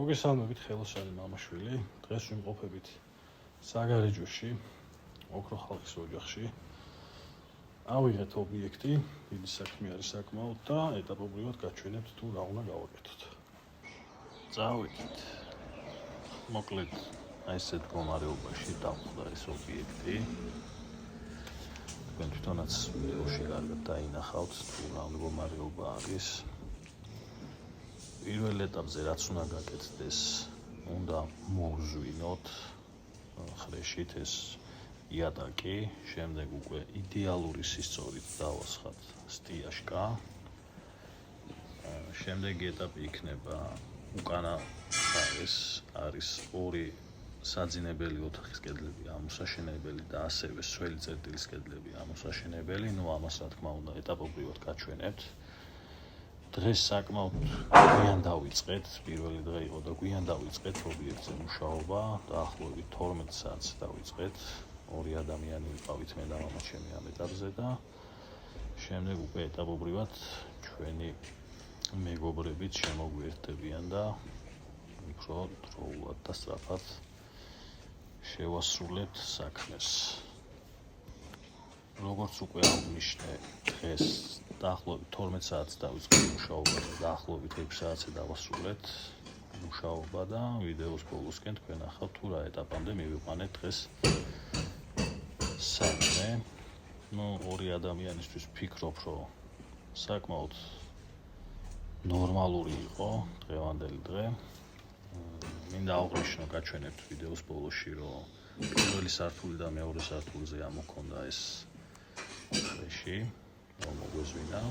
მოგესალმებით, ხელოსანი მამაშვილი. დღეს ვიმყოფებით საგარეჯოში, ოქრო ხალხის ოჯახში. ავიღეთ ობიექტი, დიდი საქმე არის საკმაოდ და ეტაპობრივად გაჩვენებთ თუ რა უნდა გავაკეთოთ. წავიდეთ. მოკლედ, აი ესეთ მდგომარეობაში დავხვდა ეს ობიექტი. თქვენ თვითონაც ვიდეოში კარგად დაინახავთ თუ რა მდგომარეობა არის. პირველ ეტაპზე რაც უნდა გაკეთდეს, უნდა მოვზვინოთ ხრეშით ეს იატაკი, შემდეგ უკვე იდეალური სისწორით დავასხათ სტიაშკა. შემდეგი ეტაპი იქნება უკანა მხარეს არის ორი საძინებელი ოთახის კედლები ამოსაშენებელი და ასევე სველი წერტილის კედლები ამოსაშენებელი. ამას რა თქმა უნდა ეტაპობრივად გაჩვენებთ. დღეს საკმაოდ გვიან დავიწყეთ, პირველი დღე იყო და გვიან დავიწყეთ ობიექტზე მუშაობა, დაახლოებით 12 საათს დავიწყეთ. ორი ადამიანი ვიყავით მე და მამაჩემი ამ ეტაპზე და შემდეგ უკვე ეტაპობრივად ჩვენი მეგობრებიც შემოგვიერთდებიან და უფრო დროულად და სწრაფად შევასრულებთ საქმეს. როგორც უკვე აღნიშნე, დღეს დაახლოებით 12 საათს დავიწყეთ მუშაობა და დაახლოებით 6 საათზე დავასრულეთ მუშაობა და ვიდეოს ბოლოსკენ თქვენ ახავთ თუ რა ეტაპამდე მივიყვანეთ დღეს საქმე. ორი ადამიანისთვის ვფიქრობ, რომ საკმაოდ ნორმალური იყო დღევანდელი დღე. მინდა აღვნიშნო, გაჩვენებთ ვიდეოს ბოლოში, რომ პირველი სართული და მეორე სართულზე ამოქონდა ეს ხრეში, რომ მოგვეзвინა.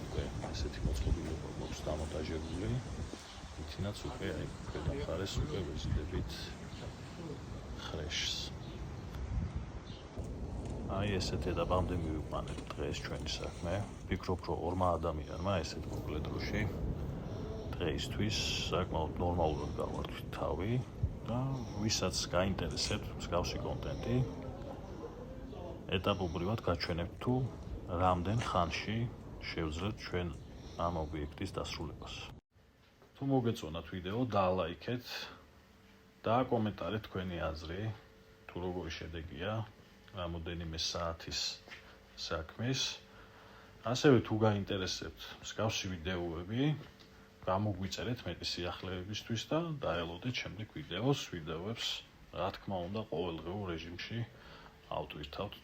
უკვე ესეთი მოწყობილობა გვაქვს დამონტაჟებული. ითინაც უკვე ქვედა მხარეს უკვე ვეზიდებით ხრეშს. აი ესეთ ეტაპამდე მივიყვანეთ დღეს ჩვენი საქმე. ვფიქრობ, რომ ორმა ადამიანმა ესეთ მოკლე დროში დღეისთვის საკმაოდ ნორმალურად გავართვით თავი და ვისაც გაინტერესებთ მსგავსი კონტენტი, ეტაპობრივად გაჩვენებთ თუ რამდენ ხანში შევძლებ ჩვენ ამ ობიექტის დასრულებას. თუ მოგეწონათ ვიდეო, დალაიქეთ და კომენტარეთ თქვენი აზრი, თუ როგორი შედეგია რამოდენიმე საათის საქმის. ასევე თუ გაინტერესებთ მსგავსი ვიდეოები, გამოგვიწერეთ მეტი სიახლეებისთვის და დაელოდეთ შემდეგ ვიდეოებს, რა თქმა უნდა, ყოველდღიურ რეჟიმში ავტვირთავთ.